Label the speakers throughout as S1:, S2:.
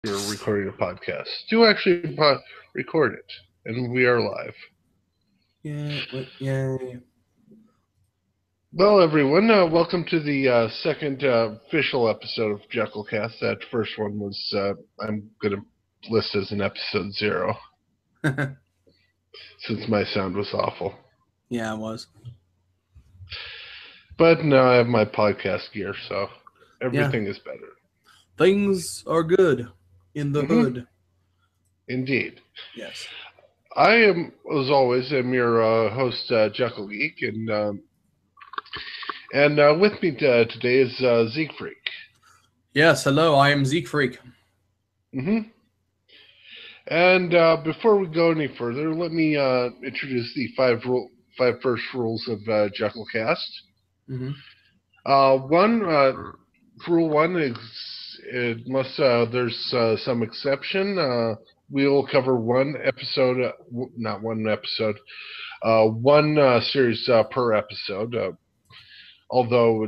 S1: We're recording a podcast. Do actually record it, and we are live.
S2: Yay.
S1: Well, everyone, welcome to the second official episode of Jeckyllcast. That first one was, I'm going to list as an episode 0, since my sound was awful.
S2: Yeah, it was.
S1: But now I have my podcast gear, so everything is better.
S2: Things are good in the hood.
S1: Indeed.
S2: Yes.
S1: I am, as always, your host, Jeckyllgeek, and with me today is Zekefreak.
S2: Yes, hello, I am Zekefreak.
S1: And before we go any further, let me introduce the five first rules of Jeckyllcast. Rule one is unless there's some exception, we'll cover one series per episode. Although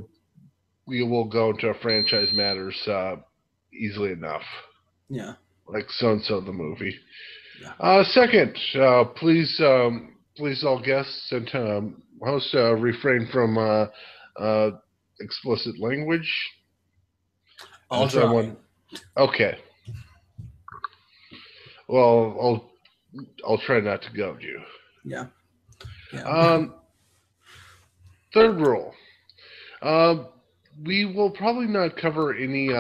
S1: we will go into franchise matters easily enough.
S2: Yeah.
S1: Like so-and-so the movie.
S2: Yeah.
S1: Second, please all guests and hosts refrain from explicit language.
S2: I'll try.
S1: Okay. Well, I'll try not to goad you.
S2: Yeah.
S1: Third rule. We will probably not cover any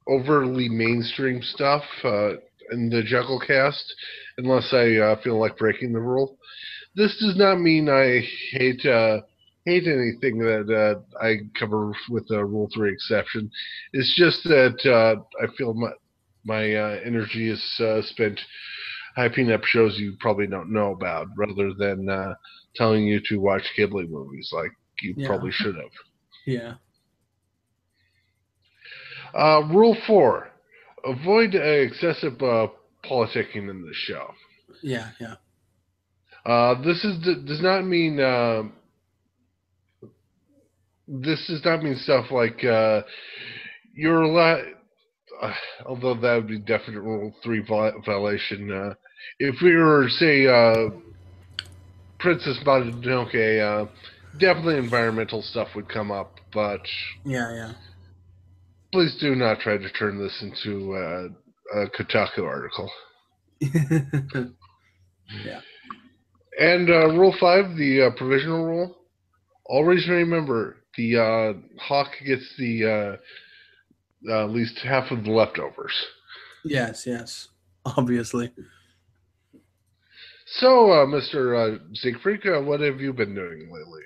S1: overly mainstream stuff in the Jeckyllcast unless I feel like breaking the rule. This does not mean I hate anything that I cover with the Rule 3 exception. It's just that I feel my energy is spent hyping up shows you probably don't know about rather than telling you to watch Ghibli movies like you probably should have.
S2: Yeah.
S1: Rule 4. Avoid excessive politicking in the show.
S2: Yeah.
S1: This does not mean stuff like you're allowed. Although that would be definite Rule 3 violation. If we were, say, Princess Mononoke, definitely environmental stuff would come up, but
S2: Yeah.
S1: please do not try to turn this into a Kotaku article.
S2: Yeah.
S1: And Rule 5, the provisional rule. Always remember, the hawk gets the at least half of the leftovers.
S2: Yes. Obviously.
S1: So, Mr. Zekefreak, what have you been doing lately?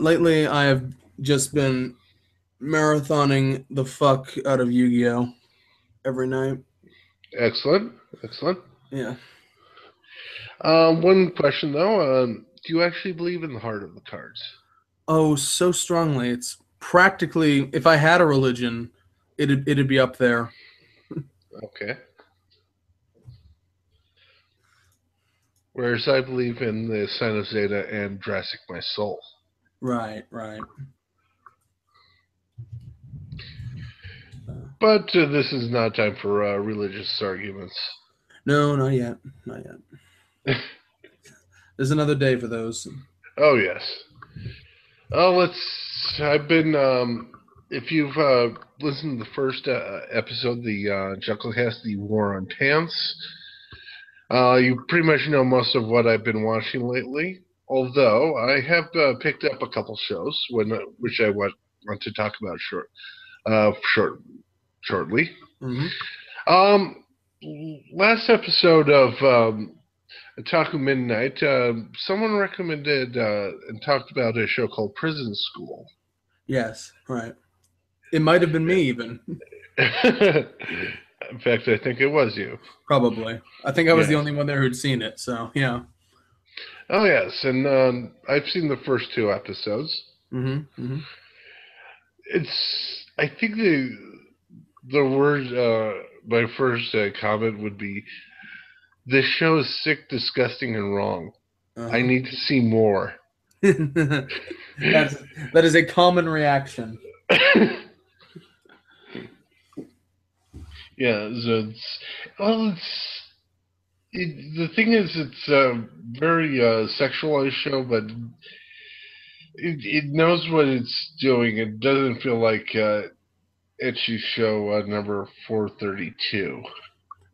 S2: Lately I have just been marathoning the fuck out of Yu-Gi-Oh! Every night.
S1: Excellent.
S2: Yeah.
S1: One question, though. Do you actually believe in the heart of the cards?
S2: Oh, so strongly. It's practically, if I had a religion, it'd be up there.
S1: Okay. Whereas I believe in the Sign of Zeta and Jurassic My Soul.
S2: Right.
S1: But this is not time for religious arguments.
S2: No, not yet. There's another day for those.
S1: Oh, yes. I've been, if you've listened to the first episode, the Jeckyllcast, the War on Tans, you pretty much know most of what I've been watching lately. Although I have picked up a couple shows, which I want to talk about shortly.
S2: Mm-hmm.
S1: Last episode of Otaku Midnight, someone recommended and talked about a show called Prison School.
S2: Yes, right. It might have been me, even.
S1: In fact, I think it was you.
S2: Probably. I think I was the only one there who'd seen it, so, yeah.
S1: Oh, yes, and I've seen the first 2 episodes.
S2: Mm-hmm.
S1: I think the word, my first comment would be, this show is sick, disgusting, and wrong. I need to see more.
S2: That is a common reaction.
S1: Yeah, so the thing is, it's a very sexualized show, but it knows what it's doing. It doesn't feel like ecchi show number 432.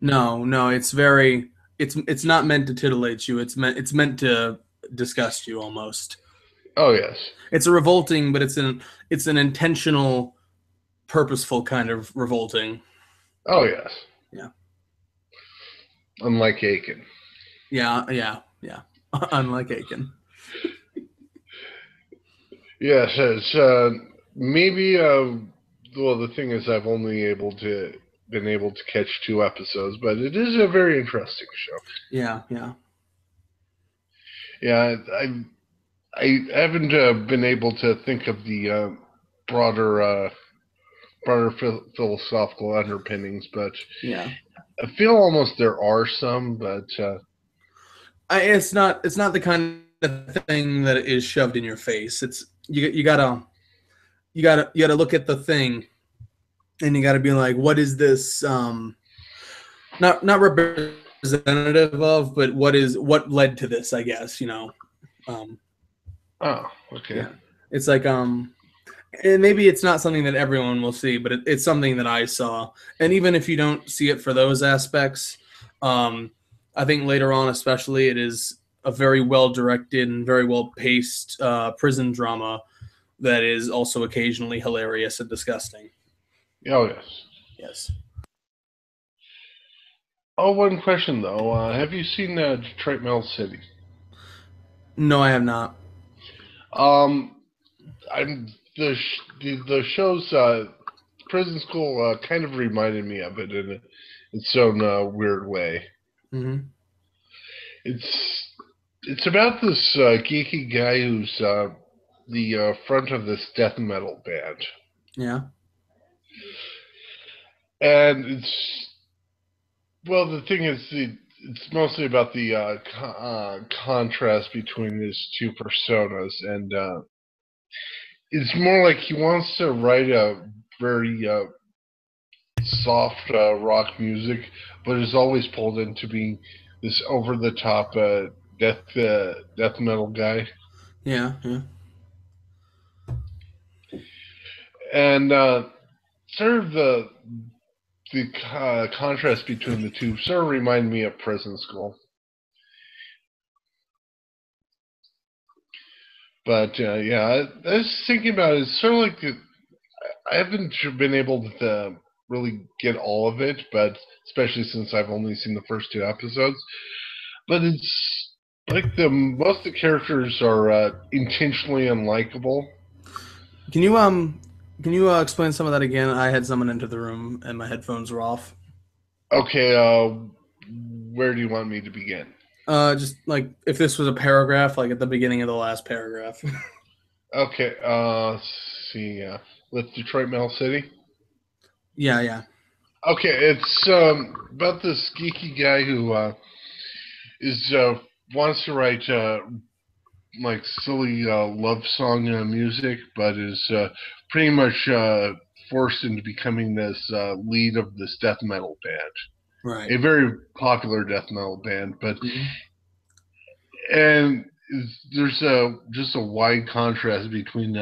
S2: No, it's very it's not meant to titillate you. It's meant to disgust you almost.
S1: Oh yes,
S2: It's a revolting, but it's an intentional, purposeful kind of revolting.
S1: oh yes.
S2: Yeah.
S1: Unlike Aiken.
S2: Yeah. Unlike Aiken.
S1: Yes, it's maybe. Well, the thing is, I've only been able to catch 2 episodes, but it is a very interesting show.
S2: Yeah.
S1: Yeah, I haven't been able to think of the broader philosophical underpinnings, but
S2: Yeah.
S1: I feel almost there are some. But
S2: It's not the kind of thing that is shoved in your face. It's you gotta look at the thing and you gotta be like, what is this not representative of, but what led to this, I guess, Um
S1: oh, okay,
S2: yeah. It's like and maybe it's not something that everyone will see, but it's something that I saw. And even if you don't see it for those aspects, I think later on, especially, it is a very well directed and very well paced prison drama that is also occasionally hilarious and disgusting.
S1: oh yes.
S2: Yes.
S1: Oh, one question though. Have you seen Detroit Mel City?
S2: No, I have not.
S1: Um, I'm the show's prison school kind of reminded me of it in its own weird way.
S2: Hmm.
S1: It's it's about this geeky guy who's the front of this death metal band,
S2: Yeah.
S1: and the thing is it's mostly about the contrast between his two personas, and it's more like he wants to write a very soft rock music, but is always pulled into being this over the top death metal guy,
S2: Yeah.
S1: and sort of the contrast between the two sort of remind me of Prison School. But yeah, I was thinking about it. It's sort of like I haven't been able to really get all of it, but especially since I've only seen the first 2 episodes. But it's like the most of the characters are intentionally unlikable.
S2: Can you explain some of that again? I had someone into the room and my headphones were off.
S1: Okay, where do you want me to begin?
S2: Just like if this was a paragraph, like at the beginning of the last paragraph.
S1: Okay, let's see. With Detroit Metal City.
S2: Yeah.
S1: Okay, it's about this geeky guy who is wants to write like silly love song music, but is pretty much forced into becoming this lead of this death metal band,
S2: Right.
S1: a very popular death metal band. But
S2: Mhm.
S1: and there's just a wide contrast between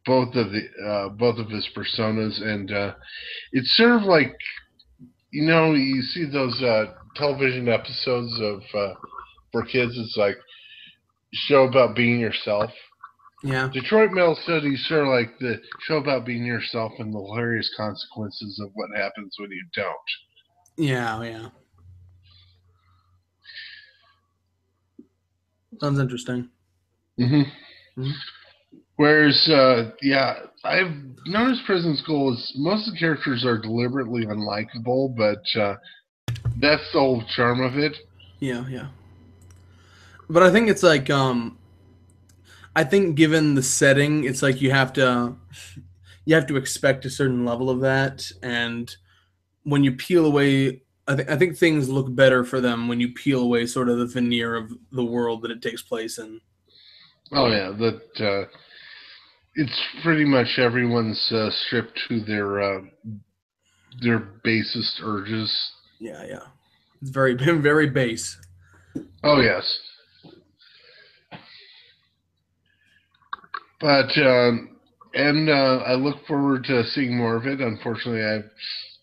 S1: both of his personas, and it's sort of like you see those television episodes of for kids. It's like show about being yourself.
S2: Yeah.
S1: Detroit Metal City is sort of like the show about being yourself and the hilarious consequences of what happens when you don't.
S2: Yeah. Sounds interesting.
S1: Hmm.
S2: Mhm.
S1: Whereas, yeah, I've noticed Prison School is most of the characters are deliberately unlikable, but that's the whole charm of it.
S2: Yeah. But I think it's like I think given the setting, it's like you have to expect a certain level of that, and when you peel away, I think things look better for them when you peel away sort of the veneer of the world that it takes place in.
S1: Oh yeah, that it's pretty much everyone's stripped to their their basest urges.
S2: Yeah, yeah. It's very very base.
S1: Oh yes, but and I look forward to seeing more of it. Unfortunately,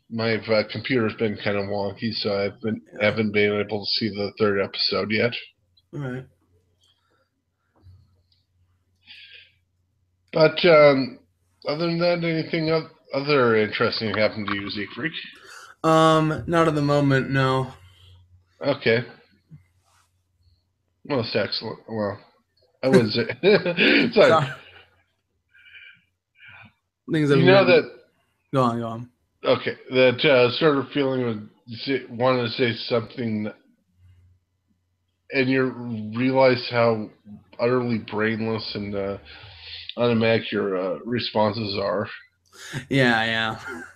S1: my computer's been kind of wonky, so
S2: Yeah.
S1: haven't been able to see the third episode yet.
S2: All right.
S1: But other than that, anything other interesting happened to you, Zekefreak?
S2: Not at the moment, no.
S1: Okay, most excellent. Well, I wouldn't say. Sorry,
S2: So, things have
S1: you know
S2: been
S1: that.
S2: go on, go on.
S1: Okay, that sort of feeling of wanting to say something, and you realize how utterly brainless and automatic your responses are.
S2: Yeah, yeah.
S1: So,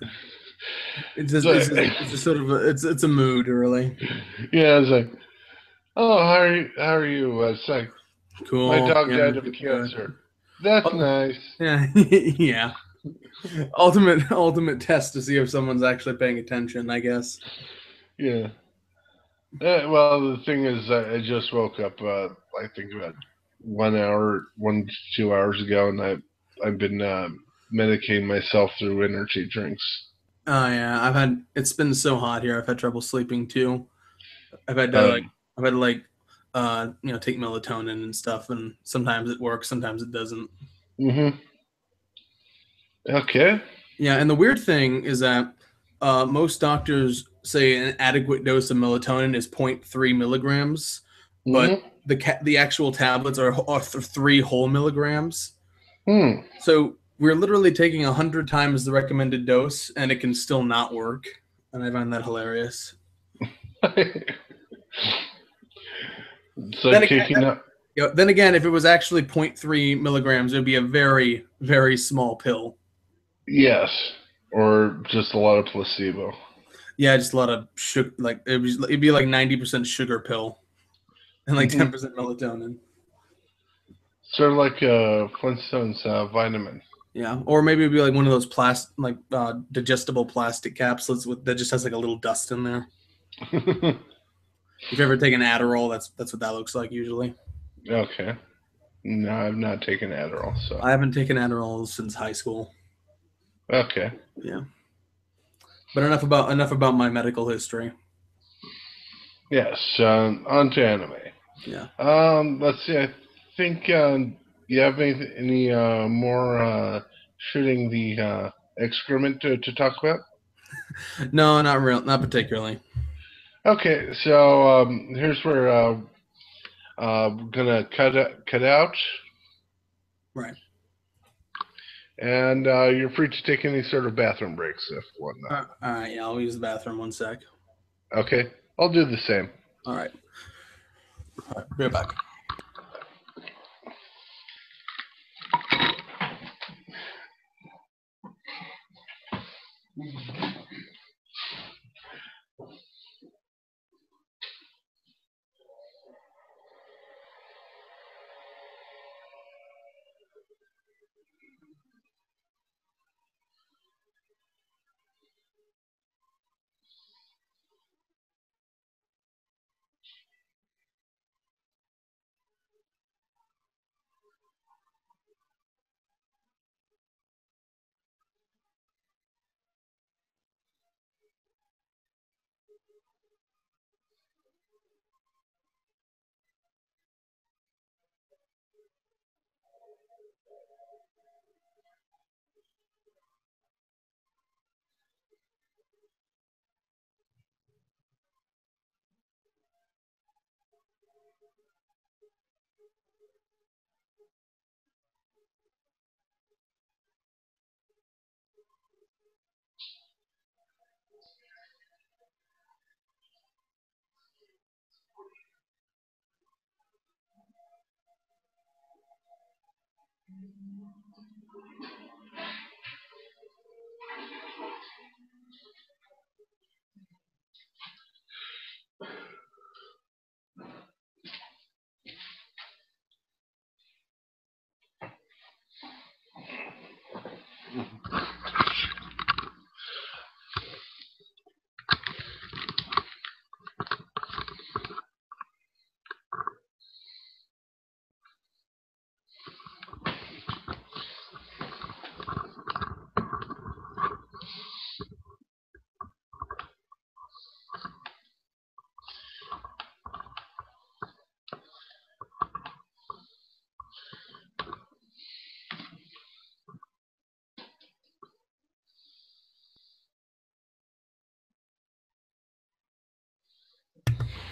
S2: It's just sort of it's a mood, really.
S1: yeah, it's like, oh, how are you? It's like my
S2: Cool.
S1: dog
S2: Yeah,
S1: died of
S2: good.
S1: cancer. That's
S2: Oh,
S1: nice.
S2: yeah, yeah. Ultimate test to see if someone's actually paying attention, I guess.
S1: Yeah. Well, the thing is, I just woke up. I think about 1 hour, 1 to 2 hours ago, and I've been medicating myself through energy drinks.
S2: Oh yeah, it's been so hot here. I've had trouble sleeping too. I've had to like
S1: Um,
S2: I've had to like take melatonin and stuff, and sometimes it works, sometimes it doesn't.
S1: hmm Okay.
S2: Yeah, and the weird thing is that most doctors say an adequate dose of melatonin is zero point 0.3 milligrams, but
S1: hmm
S2: the actual tablets are 3 whole milligrams.
S1: Hmm.
S2: So we're literally taking 100 times the recommended dose, and it can still not work. And I find that hilarious.
S1: It's
S2: Then
S1: like
S2: again,
S1: taking up.
S2: then again, if it was actually zero point 0.3 milligrams, it would be a very, very small pill.
S1: Yes, or just a lot of placebo.
S2: Yeah, just a lot of sugar. Like it'd be like 90% sugar pill and like
S1: hmm
S2: 10% melatonin.
S1: Sort of like Flintstone's vitamin.
S2: Yeah, or maybe it'd be like one of those digestible plastic capsules that just has like a little dust in there. If you ever take an Adderall, that's what that looks like usually.
S1: Okay. No, I've not taken Adderall, so
S2: I haven't taken Adderall since high school.
S1: okay.
S2: Yeah, but enough about my medical history.
S1: Yes, on to anime.
S2: Yeah.
S1: Let's see. I think you have any more shooting the excrement to talk about?
S2: No, not particularly.
S1: Okay, so here's where we're gonna cut out,
S2: Right.
S1: and you're free to take any sort of bathroom breaks if whatnot.
S2: All right. Yeah, I'll use the bathroom 1 sec.
S1: Okay, I'll do the same.
S2: All right. All right. Be right back.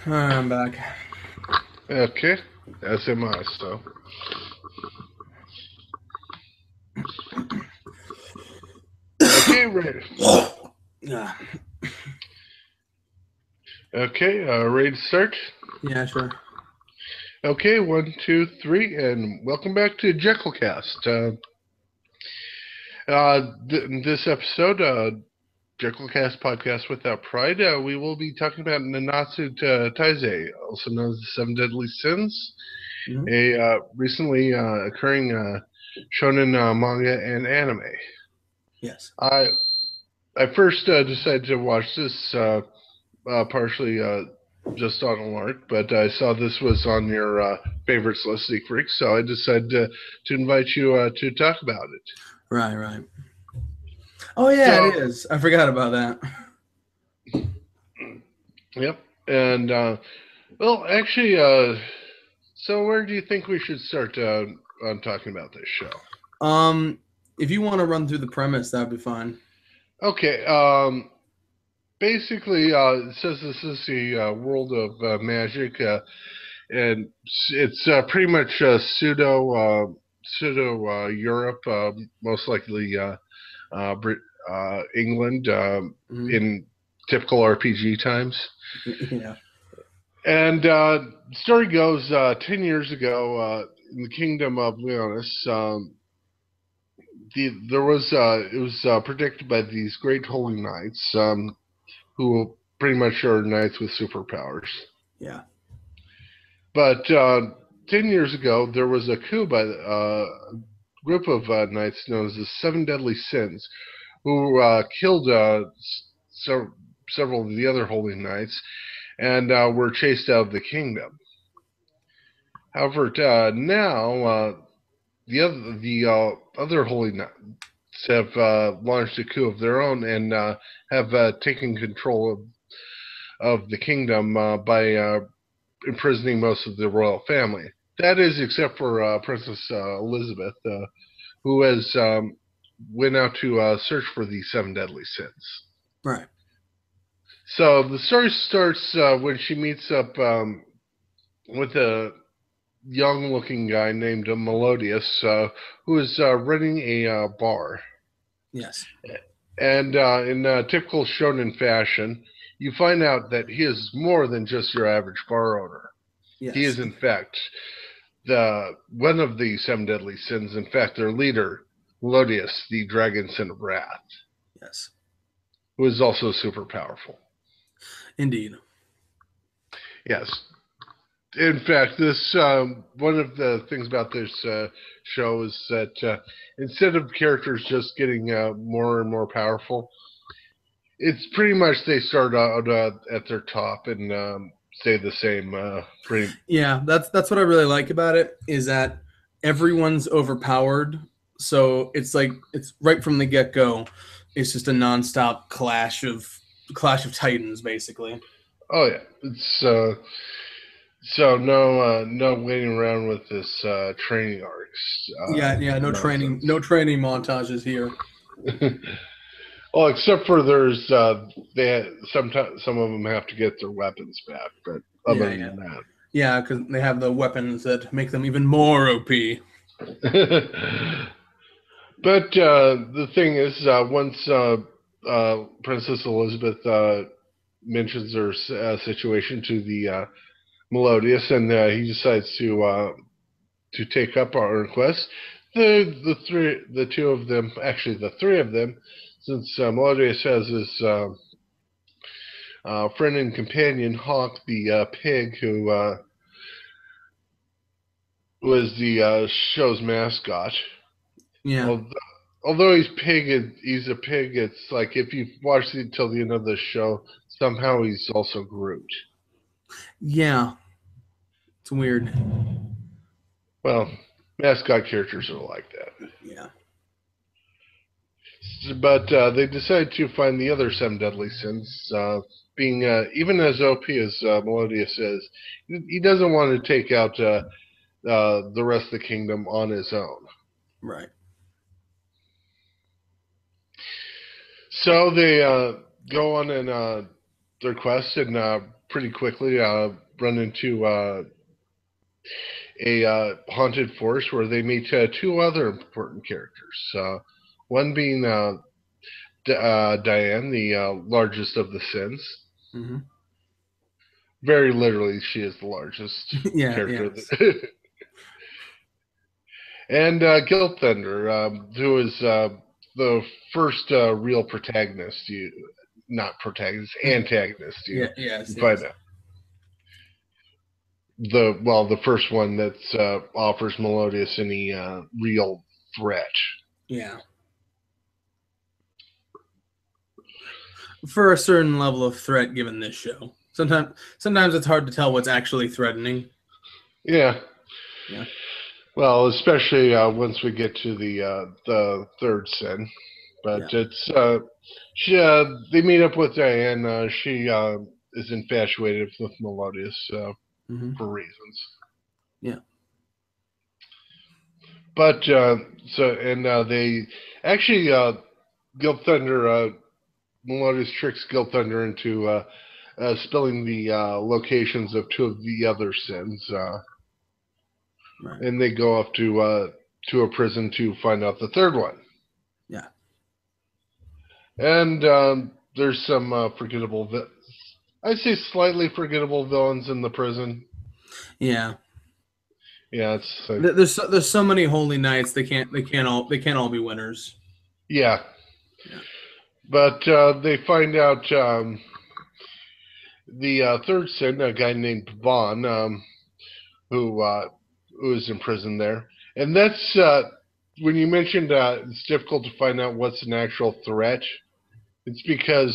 S2: I'm back.
S1: Okay, as am I, so. Okay, ready.
S2: Yeah.
S1: Okay, ready to start?
S2: Yeah, sure.
S1: Okay, 1, 2, 3, and welcome back to Jeckyllcast. In this episode, Jeckyllcast Podcast Without Pride, we will be talking about Nanatsu Taizai, also known as the Seven Deadly Sins, a recently occurring shonen manga and anime.
S2: Yes.
S1: I first decided to watch this partially just on a lark, but I saw this was on your favorites list, Zekefreak, so I decided to invite you to talk about it.
S2: Right. Oh, yeah,
S1: So,
S2: it is. I forgot about that.
S1: yep. And, well, actually, so where do you think we should start on talking about this show?
S2: If you want to run through the premise, that'd be fine.
S1: Okay, basically, it says this is the world of magic, and it's pretty much pseudo Europe, most likely England, in typical RPG times.
S2: Yeah.
S1: And the story goes 10 years ago in the kingdom of Leonis. It was predicted by these great holy knights, who pretty much are knights with superpowers.
S2: Yeah.
S1: But 10 years ago, there was a coup by a group of knights known as the Seven Deadly Sins, who killed several of the other holy knights and were chased out of the kingdom. However, now the other holy knights have launched a coup of their own and have taken control of the kingdom by imprisoning most of the royal family. That is, except for Princess Elizabeth, who has went out to search for the Seven Deadly Sins.
S2: Right.
S1: So the story starts when she meets up with a young-looking guy named Melodius, who is running a bar.
S2: Yes.
S1: And in typical shonen fashion, you find out that he is more than just your average bar owner.
S2: Yes.
S1: He is, in fact, one of the Seven Deadly Sins. In fact, their leader, Melodius, the Dragon Sin of Wrath.
S2: Yes.
S1: Who is also super powerful.
S2: Indeed.
S1: Yes. In fact, this one of the things about this show is that instead of characters just getting more and more powerful, it's pretty much they start out at their top and stay the same.
S2: Yeah, that's what I really like about it, is that everyone's overpowered. So it's like it's right from the get go. It's just a nonstop clash of titans, basically.
S1: Oh yeah, it's so no waiting around with this training arcs.
S2: Yeah. No training montages here.
S1: Well, except for there's sometimes some of them have to get their weapons back, but other than that,
S2: yeah, because they have the weapons that make them even more OP.
S1: But the thing is, once Princess Elizabeth mentions her situation to the Melodius, and he decides to take up our request, the two of them, actually the three of them, since Melodius has his friend and companion Hawk, the pig, who was the show's mascot.
S2: Yeah.
S1: Although he's a pig. It's like if you watch it until the end of the show, somehow he's also Groot.
S2: Yeah. It's weird.
S1: Well, mascot characters are like that.
S2: Yeah.
S1: But they decide to find the other Seven Deadly Sins, being even as OP as Melodius is, he doesn't want to take out the rest of the kingdom on his own.
S2: Right.
S1: So they go on their quest and pretty quickly run into a haunted forest where they meet two other important characters. One being Diane, the largest of the sins.
S2: Mm-hmm.
S1: Very literally, she is the largest
S2: Yeah,
S1: character.
S2: yeah.
S1: And Guilt Thunder, who is the first real protagonist. Not protagonist, antagonist.
S2: Yeah, yes,
S1: You
S2: yes.
S1: find out. The first one that offers Melodious any real threat.
S2: Yeah. For a certain level of threat given this show. Sometimes it's hard to tell what's actually threatening.
S1: Yeah.
S2: Yeah.
S1: Well, especially once we get to the third sin. But
S2: Yeah.
S1: it's they meet up with Diane. She is infatuated with Melodious
S2: Mm-hmm.
S1: for reasons.
S2: Yeah.
S1: But they actually Guilt Thunder Melodious tricks Guilt Thunder into spilling the locations of two of the other sins,
S2: Right.
S1: and they go off to a prison to find out the third one.
S2: Yeah.
S1: And there's some I'd say slightly forgettable villains in the prison.
S2: Yeah.
S1: Yeah, it's
S2: There's so many holy knights they can't all be winners.
S1: yeah.
S2: Yeah.
S1: But they find out the third sin, a guy named Vaughn, who is in prison there, and that's when you mentioned it's difficult to find out what's an actual threat. It's because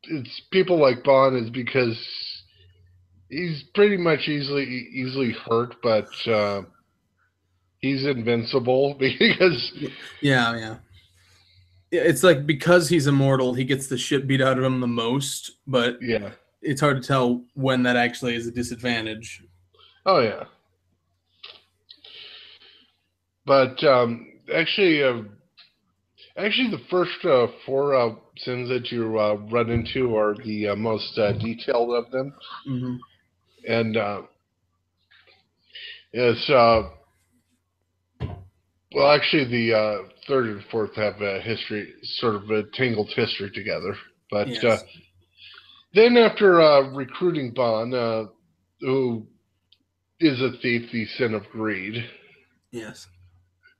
S1: it's people like Vaughn is because he's pretty much easily hurt, but he's invincible because
S2: Yeah. It's like because he's immortal, he gets the shit beat out of him the most, but
S1: yeah.
S2: it's hard to tell when that actually is a disadvantage.
S1: Oh yeah. But actually, the first four sins that you run into are the most detailed of them,
S2: Mm-hmm.
S1: and it's well, actually, the third and fourth have a history, sort of a tangled history together. But
S2: Yes.
S1: then, after recruiting Bond, who is a thief, the sin of greed,
S2: Yes.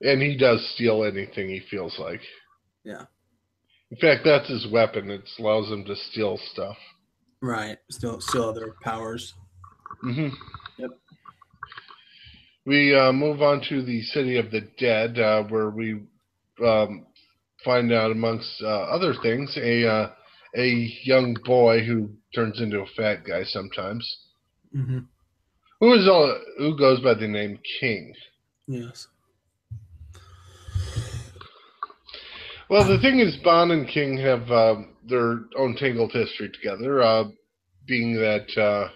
S1: and he does steal anything he feels like.
S2: Yeah.
S1: In fact, that's his weapon. It allows him to steal stuff.
S2: Right. Still other powers.
S1: Mm-hmm.
S2: Yep.
S1: We move on to the City of the Dead, where we find out, amongst other things, a young boy who turns into a fat guy sometimes,
S2: Mm-hmm.
S1: who goes by the name King.
S2: Yes.
S1: Well, the thing is, Bond and King have their own tangled history together, being that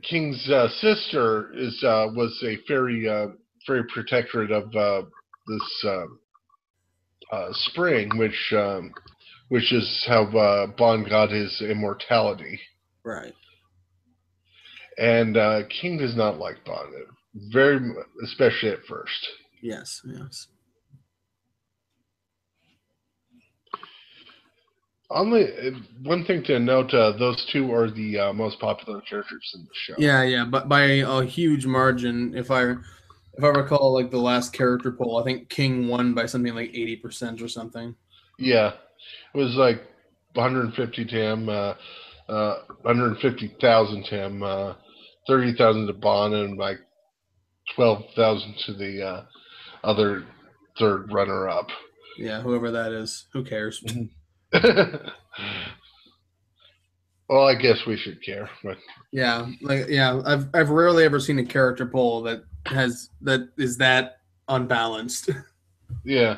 S1: King's sister was a very protectorate of this spring, which is how Bond got his immortality.
S2: Right.
S1: And King does not like Bond, especially at first.
S2: Yes.
S1: One thing to note: those two are the most popular characters in the show.
S2: Yeah, but by a huge margin. If I recall, like the last character poll, I think King won by something like 80% or something.
S1: Yeah, it was like 150 to him, 150,000 to him, 30,000 to Bond, and like 12,000 to the other third runner-up.
S2: Yeah, whoever that is, who cares?
S1: Well, I guess we should care, but
S2: I've rarely ever seen a character poll that is that unbalanced.
S1: Yeah.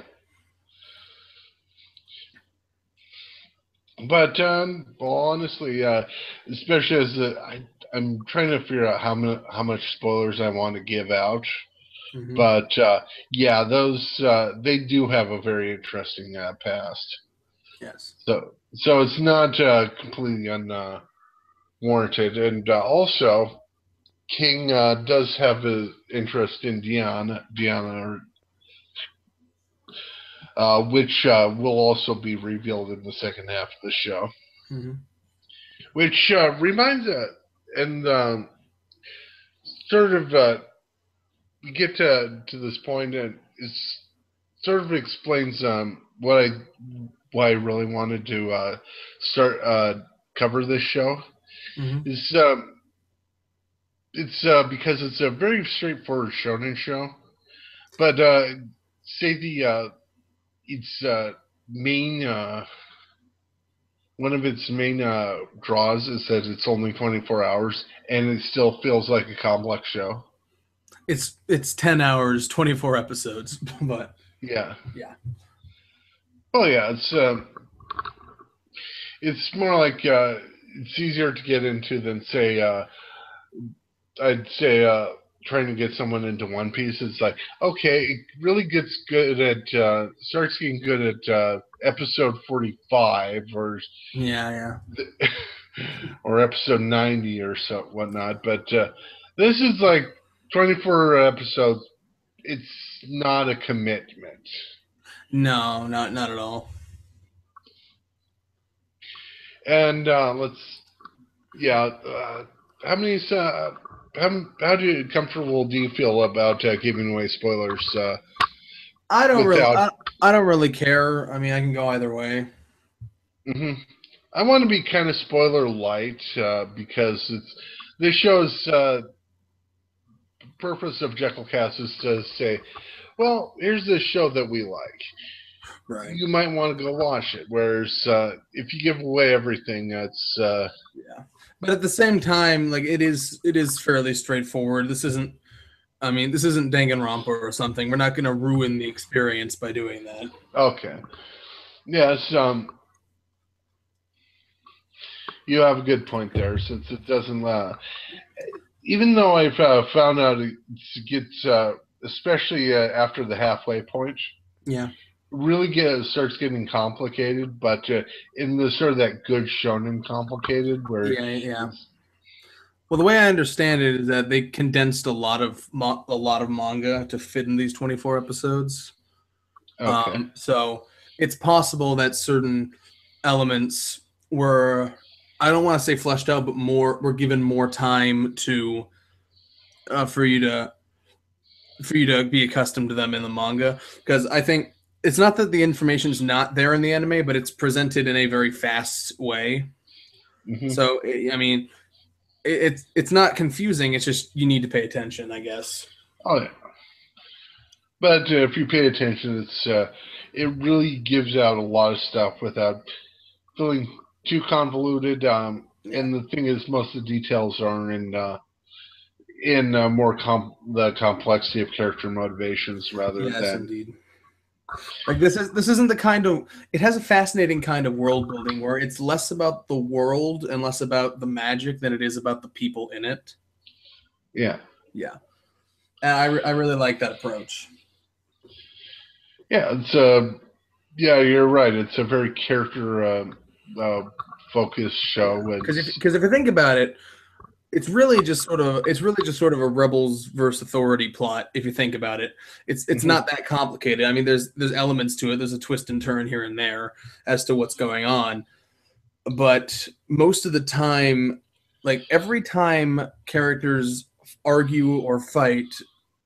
S1: But well, honestly, especially as I'm trying to figure out how much spoilers I want to give out.
S2: Mm-hmm.
S1: But yeah, those they do have a very interesting past.
S2: Yes.
S1: So it's not completely unwarranted, and also King does have an interest in Diana, which will also be revealed in the second half of the show.
S2: Mm-hmm.
S1: Which reminds and sort of we get to this point, and it sort of explains why I really wanted to start cover this show.
S2: Mm-hmm.
S1: Is it's because it's a very straightforward shonen show, but say the its main one of its main draws is that it's only 24 hours, and it still feels like a complex show.
S2: It's 10 hours, 24 episodes, but
S1: Yeah.
S2: yeah.
S1: Oh yeah, it's more like it's easier to get into than say I'd say trying to get someone into One Piece. It's like okay, it really gets good at starts getting good at episode 45
S2: Yeah.
S1: or episode 90 or so whatnot. But this is like 24 episodes. It's not a commitment.
S2: No, not at all.
S1: And yeah, how many how comfortable do you feel about giving away spoilers
S2: I don't really
S1: without?
S2: I don't really care. I mean, I can go either way.
S1: Hmm. I want to be kind of spoiler light because this show's purpose of Jeckyllcast is to say, well, here's this show that we like.
S2: Right.
S1: You might want to go watch it. Whereas if you give away everything, it's
S2: Yeah. But at the same time, like it is fairly straightforward. This isn't Danganronpa or something. We're not going to ruin the experience by doing that.
S1: okay. Yes, you have a good point there. Since it doesn't, even though I've found out it gets, especially after the halfway point,
S2: Yeah.
S1: really starts getting complicated. But in the sort of that good shonen complicated, where
S2: Yeah. Well, the way I understand it is that they condensed a lot of manga to fit in these 24 episodes.
S1: okay,
S2: So it's possible that certain elements were, I don't want to say fleshed out, but were given more time to for you to be accustomed to them in the manga. Because I think it's not that the information is not there in the anime, but it's presented in a very fast way.
S1: mm-hmm.
S2: So I mean, it's not confusing. It's just you need to pay attention, I guess.
S1: Oh yeah. But if you pay attention, it really gives out a lot of stuff without feeling too convoluted. And the thing is, most of the details are in more the complexity of character motivations rather
S2: Yes,
S1: than.
S2: indeed. Like this isn't the kind of, it has a fascinating kind of world building where it's less about the world and less about the magic than it is about the people in it.
S1: Yeah.
S2: Yeah. And I really like that approach.
S1: Yeah, yeah, you're right. It's a very character focused show.
S2: Because if you think about it, it's really just sort of a rebels versus authority plot. If you think about it, it's not that complicated. I mean, there's elements to it. There's a twist and turn here and there as to what's going on, but most of the time, like every time characters argue or fight,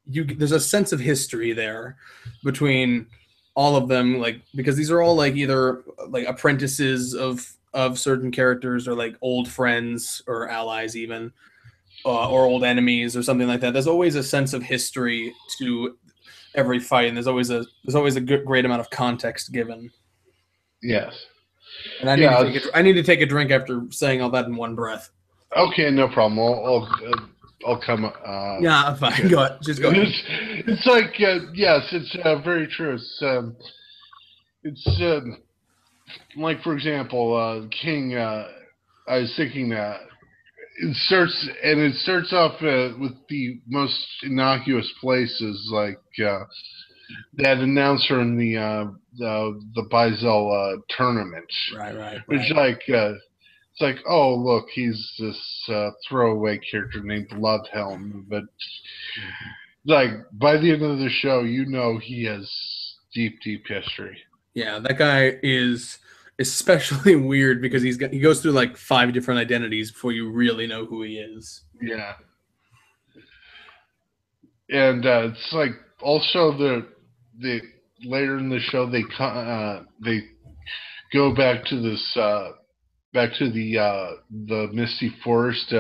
S2: there's a sense of history there between all of them, like because these are all like either like apprentices of certain characters or like old friends or allies even, or old enemies or something like that. There's always a sense of history to every fight, and there's always a great amount of context given.
S1: Yes.
S2: And I need to take a drink after saying all that in one breath.
S1: Okay, no problem. I'll come.
S2: Yeah, fine. Go ahead. Just go ahead.
S1: It's like yes, it's very true. It's like for example, King. I was thinking it starts off with the most innocuous places, like that announcer in the Bizel tournament, which
S2: Right.
S1: it's like, oh look, he's this throwaway character named Lovehelm, but like by the end of the show, you know he has deep history.
S2: Yeah, that guy is especially weird because he goes through like 5 different identities before you really know who he is.
S1: Yeah, and it's like also the later in the show they go back to this back to the Misty Forest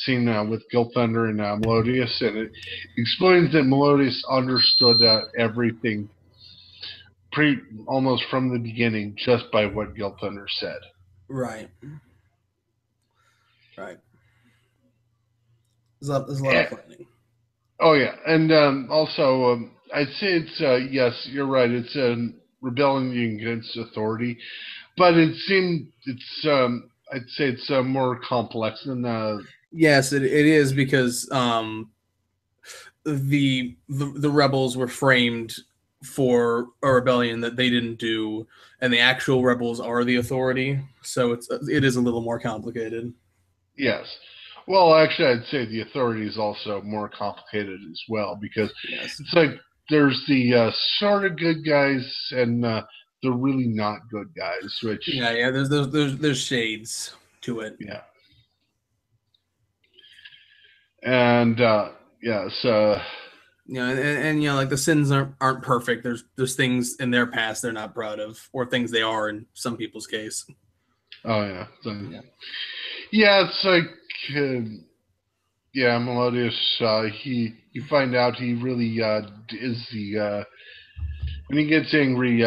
S1: scene with Guilt Thunder and Melodius, and it explains that Melodius understood everything almost from the beginning just by what Guilt Thunder said.
S2: Right. Right. There's a lot of
S1: And,
S2: planning.
S1: oh yeah, and also I'd say it's yes, you're right. It's a rebellion against authority, but I'd say it's more complex than
S2: Yes, it is because the rebels were framed for a rebellion that they didn't do, and the actual rebels are the authority. So it is a little more complicated.
S1: yes. Well, actually, I'd say the authority is also more complicated as well because
S2: Yes.
S1: it's like there's the sort of good guys and the really not good guys, which
S2: Yeah. There's shades to it.
S1: yeah, and so
S2: And like the sins aren't perfect. There's things in their past they're not proud of, or things they are in some people's case.
S1: oh yeah,
S2: Yeah.
S1: yeah, it's like yeah, Melodius. He you find out he really is the when he gets angry,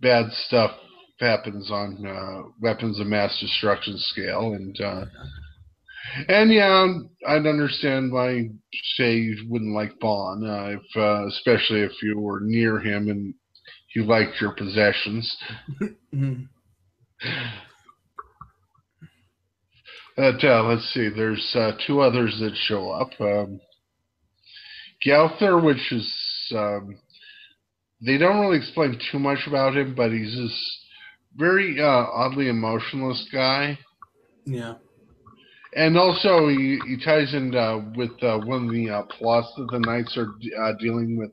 S1: bad stuff happens on weapons of mass destruction scale, and yeah, I'd understand why you say you wouldn't like Bond, if especially if you were near him and you liked your possessions.
S2: Mm-hmm.
S1: But let's see, there's two others that show up. Gauther, which is they don't really explain too much about him, but he's this very oddly emotionless guy.
S2: Yeah.
S1: And also, he ties in with one of the plots that the Knights are dealing with,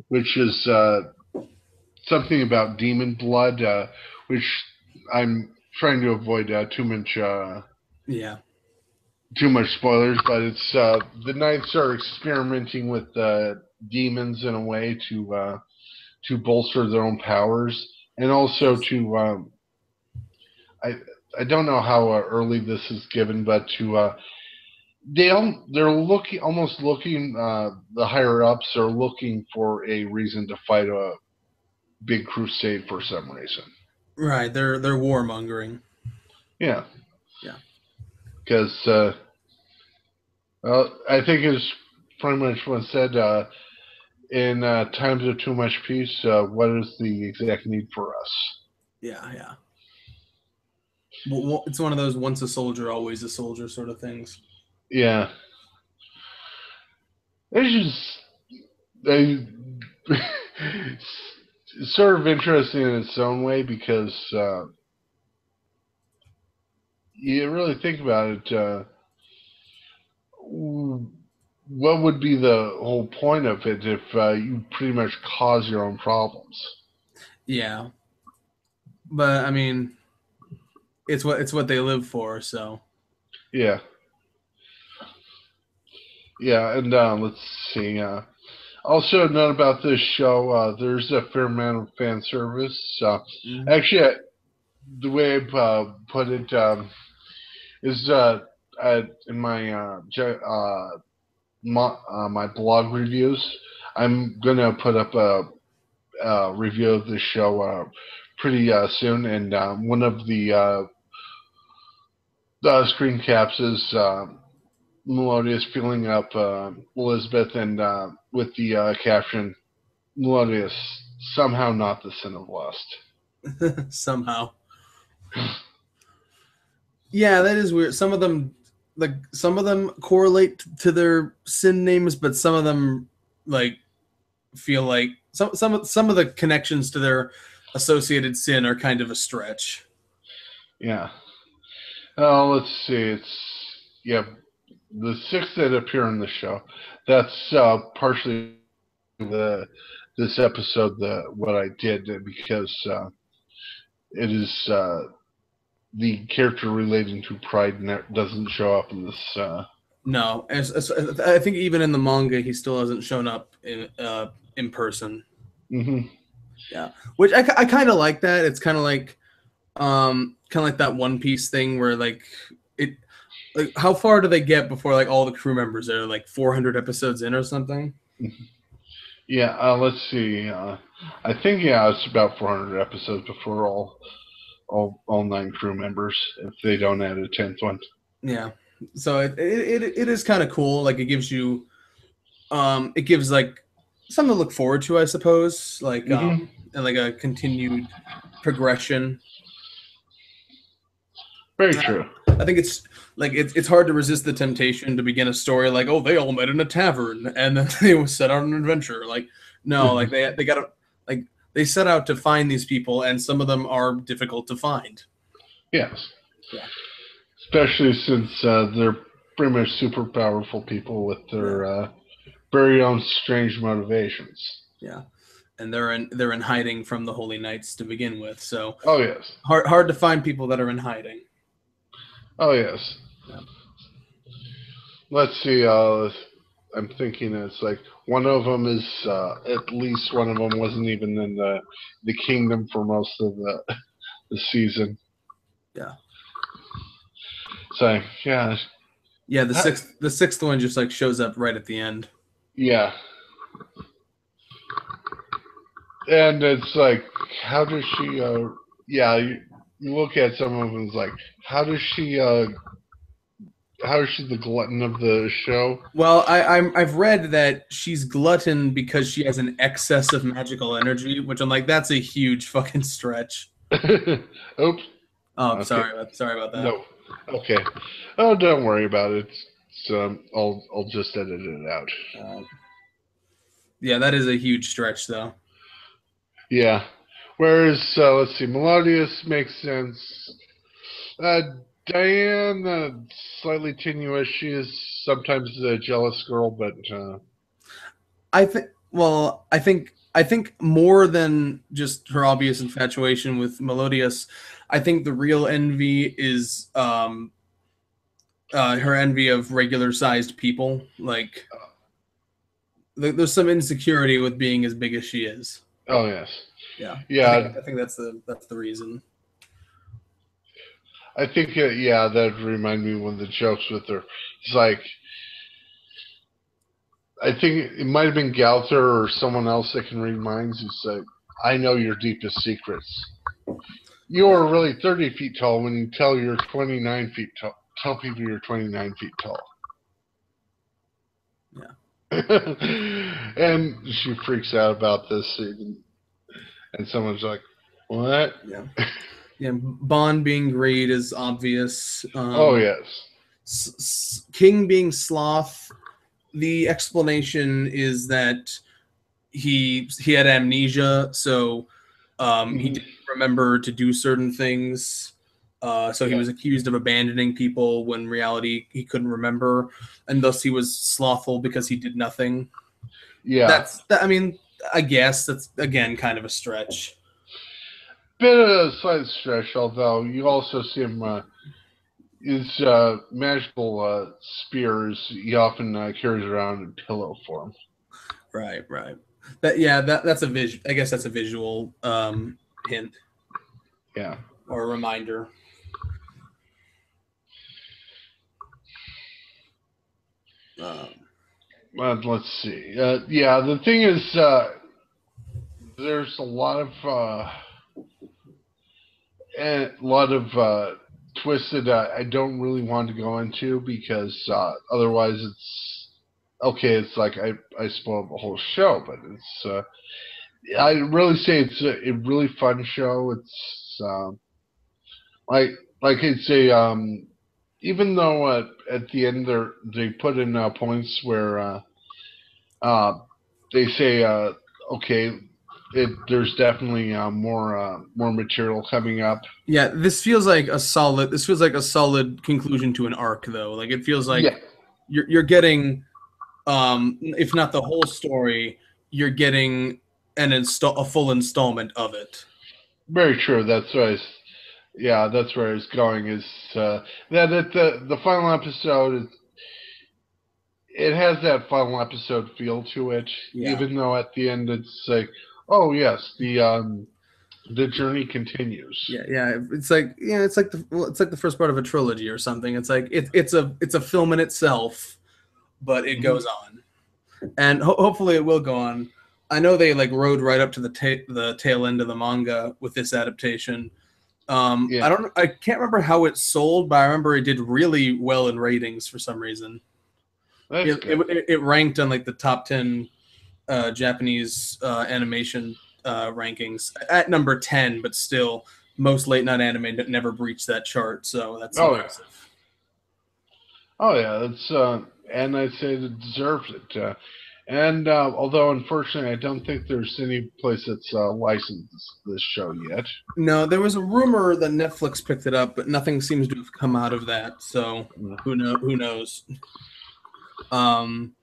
S1: which is something about demon blood, which I'm trying to avoid
S2: Yeah.
S1: too much spoilers. But it's the Knights are experimenting with demons in a way to bolster their own powers, and also
S2: Yes.
S1: to I I don't know how early this is given, but to they're looking almost looking the higher ups are looking for a reason to fight a big crusade for some reason.
S2: Right. They're warmongering.
S1: Yeah,
S2: Yeah.
S1: because I think it's pretty much what said. In times of too much peace, what is the exact need for us?
S2: Yeah. Yeah. Well, it's one of those once a soldier, always a soldier sort of things.
S1: Yeah, it's just they it's sort of interesting in its own way because you really think about it. What would be the whole point of it if you pretty much cause your own problems?
S2: Yeah. But I mean, it's what they live for. So
S1: Yeah, yeah, and let's see. Also, note about this show, there's a fair amount of fan service.
S2: mm-hmm.
S1: Actually, the way I put it is in my my blog reviews. I'm gonna put up a review of this show pretty soon, and one of the screen caps is Melodious feeling up Elizabeth, and with the caption Melodious somehow not the sin of lust.
S2: Somehow. Yeah, that is weird. Some of them correlate to their sin names, but some of them like feel like some of the connections to their associated sin are kind of a stretch.
S1: Yeah. Let's see. The six that appear in the show. That's partially the this episode what I did because it is the character relating to Pride doesn't show up in this.
S2: No, I think even in the manga, he still hasn't shown up in person.
S1: Mm-hmm.
S2: Yeah, which I kind of like that. It's kind of like that One Piece thing where it like how far do they get before like all the crew members are like 400 episodes in or something?
S1: Yeah, let's see. I think it's about 400 episodes before all nine crew members, if they don't add a 10th one.
S2: Yeah, so it is kind of cool. Like it gives like something to look forward to, I suppose.
S1: Mm-hmm.
S2: And like a continued progression.
S1: Very true.
S2: I think it's hard to resist the temptation to begin a story like, oh, they all met in a tavern and then they set out on an adventure. Like, no, like they got to like they set out to find these people, and some of them are difficult to find.
S1: Yes.
S2: Yeah.
S1: Especially since they're pretty much super powerful people with their very own strange motivations.
S2: Yeah. And they're in hiding from the Holy Knights to begin with, so
S1: Oh yes.
S2: hard to find people that are in hiding.
S1: Oh yes.
S2: Yeah.
S1: Let's see. I'm thinking it's like one of them is at least one of them wasn't even in the kingdom for most of the season.
S2: Yeah.
S1: So yeah.
S2: Yeah, the sixth one just like shows up right at the end.
S1: Yeah. And it's like, how does she? You look at some of them, it's like, how is she the glutton of the show?
S2: Well, I've read that she's glutton because she has an excess of magical energy, which I'm like, that's a huge fucking stretch.
S1: Oops.
S2: Oh,
S1: Okay.
S2: sorry about that.
S1: No. Okay. Oh, don't worry about it. I'll just edit it out.
S2: Yeah, that is a huge stretch, though.
S1: Yeah. Whereas, let's see, Melodious makes sense. Diane, slightly tenuous. She is sometimes a jealous girl, but
S2: I think more than just her obvious infatuation with Melodious, I think the real envy is her envy of regular sized people. Like there's some insecurity with being as big as she is.
S1: oh yes,
S2: Yeah. I think that's the reason.
S1: I think that would remind me one of the jokes with her. It's like, I think it might have been Gauther or someone else that can read minds who said, "I know your deepest secrets. You're really 30 feet tall when you tell you're 29 feet tall. Tell people you're 29 feet tall."
S2: Yeah.
S1: And she freaks out about this, and someone's like, "What?"
S2: Yeah. Yeah. Bond being great is obvious.
S1: Oh yes.
S2: King being sloth. The explanation is that he had amnesia, so he didn't remember to do certain things. So he was accused of abandoning people when in reality he couldn't remember, and thus he was slothful because he did nothing.
S1: Yeah.
S2: I mean, I guess that's again kind of a stretch.
S1: Bit of a slight stretch, although you also see him. His magical spears he often carries around in pillow form.
S2: Right. That's a visual. I guess that's a visual hint.
S1: Yeah.
S2: Or a reminder.
S1: Let's see. The thing is, there's a lot of twists that I don't really want to go into because otherwise it's okay. It's like I spoiled the whole show, but it's I really say it's a really fun show. It's like like it's a even though at the end they put in points where uh, they say okay, there's definitely more material coming up.
S2: Yeah, this feels like a solid. This feels like a solid conclusion to an arc, though. Like it feels
S1: Yeah,
S2: like you're getting, if not the whole story, you're getting a full installment of it.
S1: very true. Yeah, that's where I was going. Is that at the final episode, it has that final episode feel to it,
S2: Yeah,
S1: even though at the end it's like, oh yes, the journey continues.
S2: yeah. It's like it's like the first part of a trilogy or something. It's like it's a film in itself, but it
S1: Mhm.
S2: goes on, and hopefully it will go on. I know they like rode right up to the tail end of the manga with this adaptation.
S1: Yeah,
S2: I can't remember how it sold, but I remember it did really well in ratings for some reason.
S1: that's
S2: It,
S1: good.
S2: it, it ranked on like the top 10 Japanese animation rankings at number 10, but still most late night anime never breached that chart, so that's
S1: Oh yeah,
S2: impressive.
S1: oh yeah. That's and I'd say it deserves it. And although unfortunately, I don't think there's any place that's licensed this show yet.
S2: No, there was a rumor that Netflix picked it up, but nothing seems to have come out of that. So who knows? Um,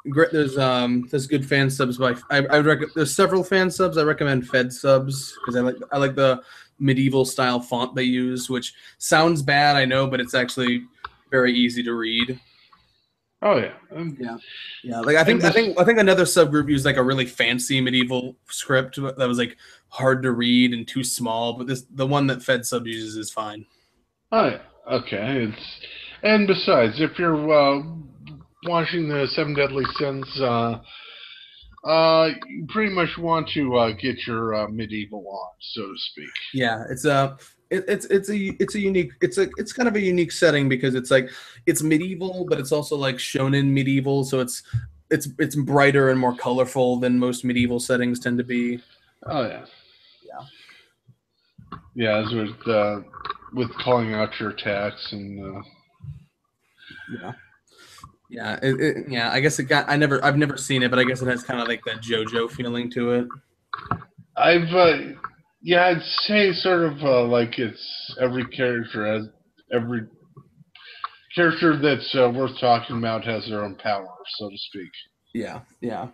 S2: there's good fan subs by there's several fan subs. I recommend Fed subs because I like the medieval style font they use, which sounds bad, I know, but it's actually very easy to read.
S1: Oh yeah,
S2: Yeah. Yeah, like
S1: and
S2: I think another subgroup used like a really fancy medieval script that was like hard to read and too small, but the one that Fed sub uses is fine.
S1: oh yeah, okay. And besides, if you're watching the Seven Deadly Sins, you pretty much want to get your medieval on, so to speak.
S2: Yeah, it's a unique it's kind of a unique setting because it's like it's medieval, but it's also like shonen medieval, so it's brighter and more colorful than most medieval settings tend to be.
S1: Oh yeah,
S2: Yeah,
S1: yeah. As with calling out your attacks and
S2: yeah, yeah. Yeah. I guess I've never seen it, but I guess it has kind of like that JoJo feeling to it.
S1: I've yeah, I'd say sort of like it's every character that's worth talking about has their own power, so to speak.
S2: Yeah, yeah.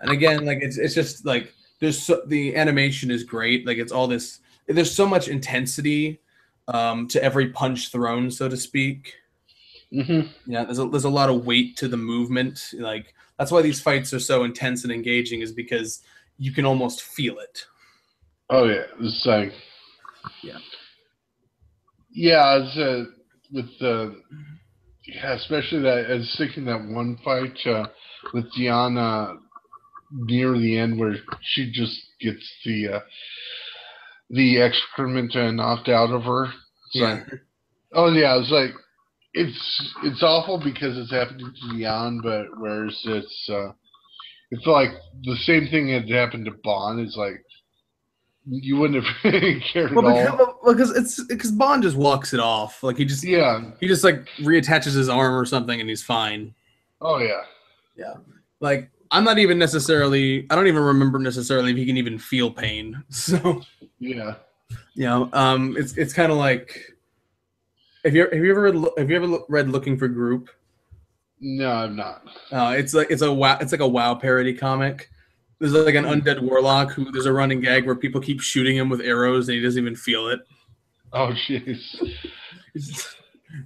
S2: And again, like it's just like the animation is great. Like it's all this. There's so much intensity to every punch thrown, so to speak.
S1: Hmm.
S2: Yeah, there's a lot of weight to the movement. Like that's why these fights are so intense and engaging, is because you can almost feel it.
S1: Oh yeah, it's like
S2: Yeah,
S1: yeah, it's with the yeah, especially that I was thinking that one fight with Diana near the end where she just gets the excrement knocked out of her. It's
S2: yeah,
S1: like, oh yeah, it's like it's awful because it's happening to Dion, but whereas it's like the same thing had happened to Bond. It's like you wouldn't have cared at all.
S2: because it's because Bond just walks it off. Like
S1: Yeah.
S2: he just like reattaches his arm or something, and he's fine.
S1: Oh yeah.
S2: Yeah. Like I'm not even necessarily I don't even remember necessarily if he can even feel pain. So,
S1: Yeah.
S2: you know, it's kind of like have you ever read Looking for Group?
S1: No, I'm not.
S2: It's like a WoW parody comic. There's like an
S1: Hmm.
S2: undead warlock who there's a running gag where people keep shooting him with arrows and he doesn't even feel it.
S1: Oh jeez.
S2: It's just,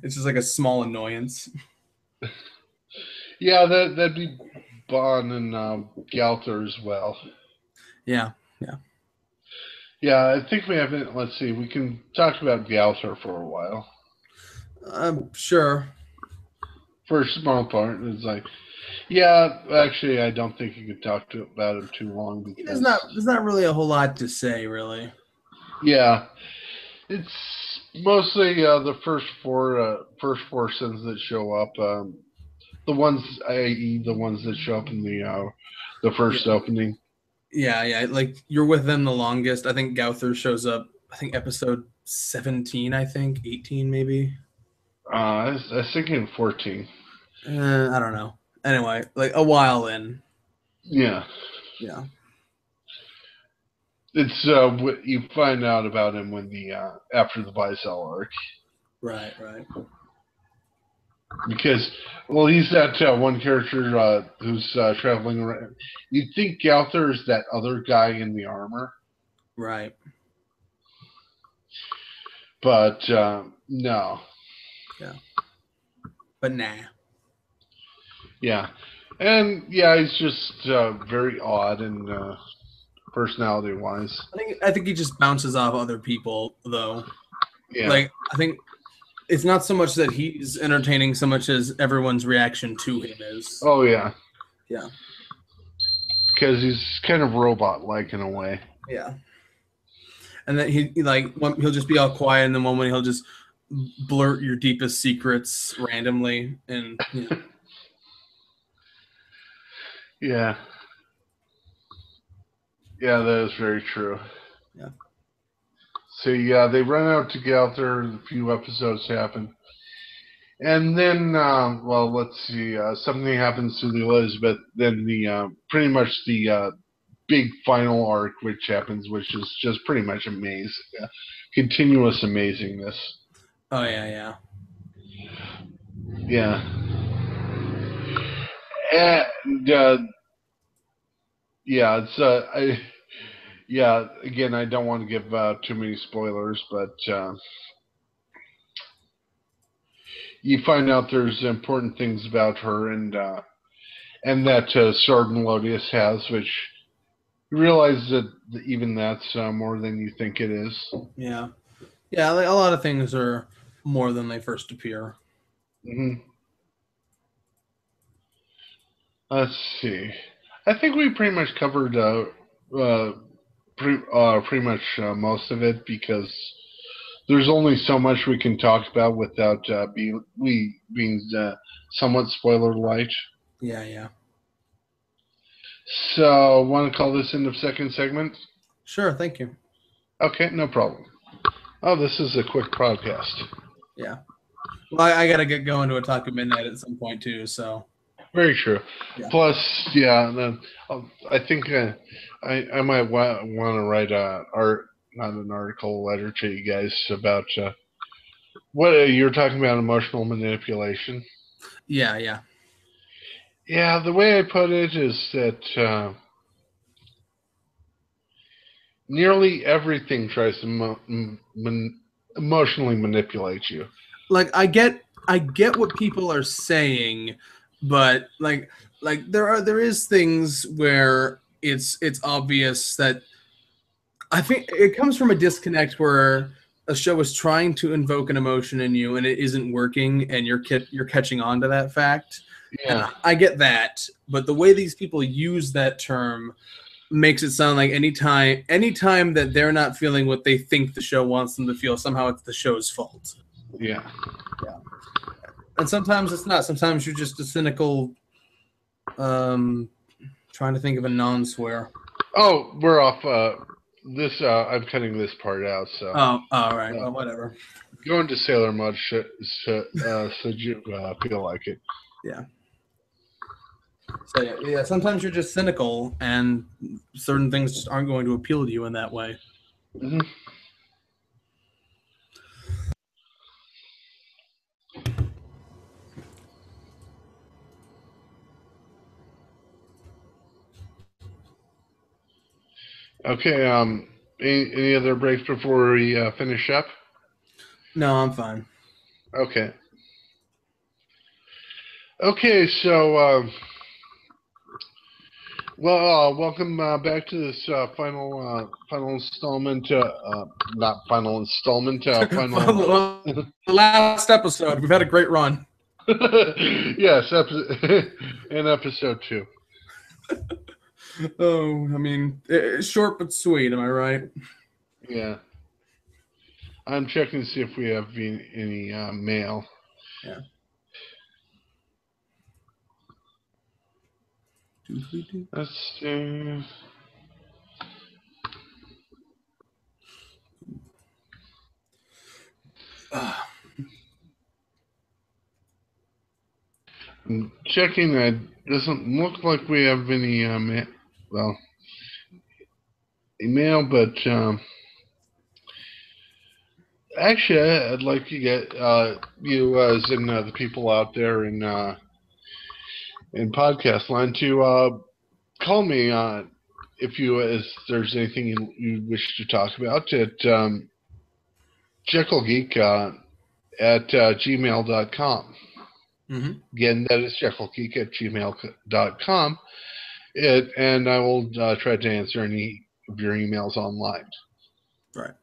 S2: it's just like a small annoyance.
S1: Yeah, that'd be Bond and Galter as well.
S2: Yeah, yeah.
S1: Yeah, I think we haven't. Let's see. We can talk about Galter for a while.
S2: Sure.
S1: For a small part, it's like, yeah. Actually, I don't think you could about him too long because,
S2: There's not really a whole lot to say, really.
S1: yeah, it's mostly the first four sins that show up. The ones, i.e., the ones that show up in the first
S2: Yeah.
S1: opening.
S2: Yeah, yeah. Like you're with them the longest. I think Gauther shows up. I think episode 17, I think, 18 maybe.
S1: I was thinking 14.
S2: I don't know. Anyway, like a while in.
S1: Yeah.
S2: Yeah.
S1: It's what you find out about him when the after the buy-sell arc.
S2: Right, right.
S1: Because, well, he's that one character who's traveling around. You'd think Gauther is that other guy in the armor.
S2: Right.
S1: But no.
S2: Yeah. But nah.
S1: Yeah. And yeah, he's just very odd and personality-wise.
S2: I think he just bounces off other people though.
S1: Yeah.
S2: Like I think it's not so much that he's entertaining so much as everyone's reaction to him is.
S1: Oh yeah.
S2: Yeah.
S1: Because he's kind of robot-like in a way.
S2: Yeah. And then he like he'll just be all quiet, and then one way he'll just blurt your deepest secrets randomly, and you know.
S1: Yeah. Yeah, that is very true.
S2: Yeah.
S1: So yeah, they run out to Gauther. A few episodes happen, and then well, let's see. Something happens to the Elizabeth. Then the pretty much the big final arc, which happens, which is just pretty much continuous amazingness.
S2: Oh yeah, yeah.
S1: Yeah. And yeah, it's yeah. Again, I don't want to give too many spoilers, but you find out there's important things about her, and that Sword and Lodius has, which you realize that even that's more than you think it is.
S2: Yeah. Yeah, like a lot of things are more than they first appear.
S1: Mm-hmm. Let's see. I think we pretty much covered pretty much most of it, because there's only so much we can talk about without being somewhat spoiler light.
S2: Yeah, yeah.
S1: So, want to call this end of second segment?
S2: Sure, thank you.
S1: Okay, no problem. Oh, this is a quick podcast.
S2: Yeah. Well, I gotta get going to Otaku Midnight at some point too, so.
S1: Very true.
S2: Yeah.
S1: Plus, yeah, then I think I might want to write not an article, a letter to you guys about what you're talking about, emotional manipulation.
S2: Yeah, yeah.
S1: Yeah, the way I put it is that nearly everything tries to emotionally manipulate you.
S2: Like I get what people are saying, but like there is things where it's obvious that I think it comes from a disconnect where a show is trying to invoke an emotion in you and it isn't working, and you're catching on to that fact. And
S1: Yeah.
S2: I get that, but the way these people use that term makes it sound like anytime that they're not feeling what they think the show wants them to feel, somehow it's the show's fault.
S1: Yeah.
S2: Yeah. And sometimes it's not. Sometimes you're just a cynical trying to think of a non-swear.
S1: Oh, we're off this I'm cutting this part out, so
S2: Oh, all right. Well, whatever.
S1: go into sailor mode should you feel like it.
S2: Yeah. So yeah, sometimes you're just cynical, and certain things just aren't going to appeal to you in that way.
S1: Mm-hmm. Okay. Any other breaks before we finish up?
S2: No, I'm fine.
S1: Okay. Okay. So, well, welcome back to this final installment. Not final installment. Final.
S2: The last episode, we've had a great run.
S1: Yes, in episode 2.
S2: Oh, I mean, it's short but sweet. Am I right?
S1: Yeah. I'm checking to see if we have any mail.
S2: Yeah.
S1: Let's see. Checking that doesn't look like we have any email, but actually, I'd like to get you as in the people out there in podcast land to call me if there's anything you wish to talk about at Jeckyllgeek at gmail.com.
S2: Mm-hmm.
S1: Again, that is Jeckyllgeek at gmail.com. And I will try to answer any of your emails online.
S2: Right.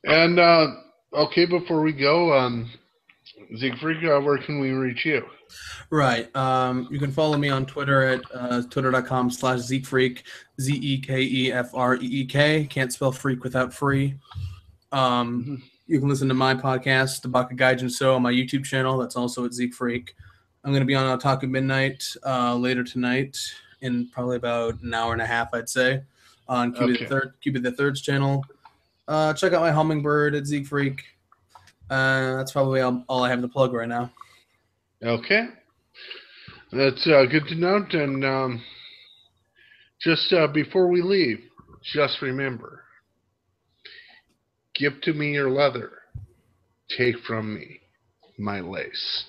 S1: And okay, before we go, Zekefreak, where can we reach you?
S2: Right. You can follow me on Twitter at twitter.com/Zekefreak, Zekefreek. Can't spell freak without free. You can listen to my podcast, The Baka Gaijin So, on my YouTube channel. That's also at Zekefreak. I'm going to be on Otaku Midnight later tonight in probably about an hour and a half, I'd say, on Cupid the Third's channel. Check out my Hummingbird at Zekefreak. That's probably all I have to plug right now.
S1: Okay. That's good to note. And just before we leave, just remember, give to me your leather, take from me my lace.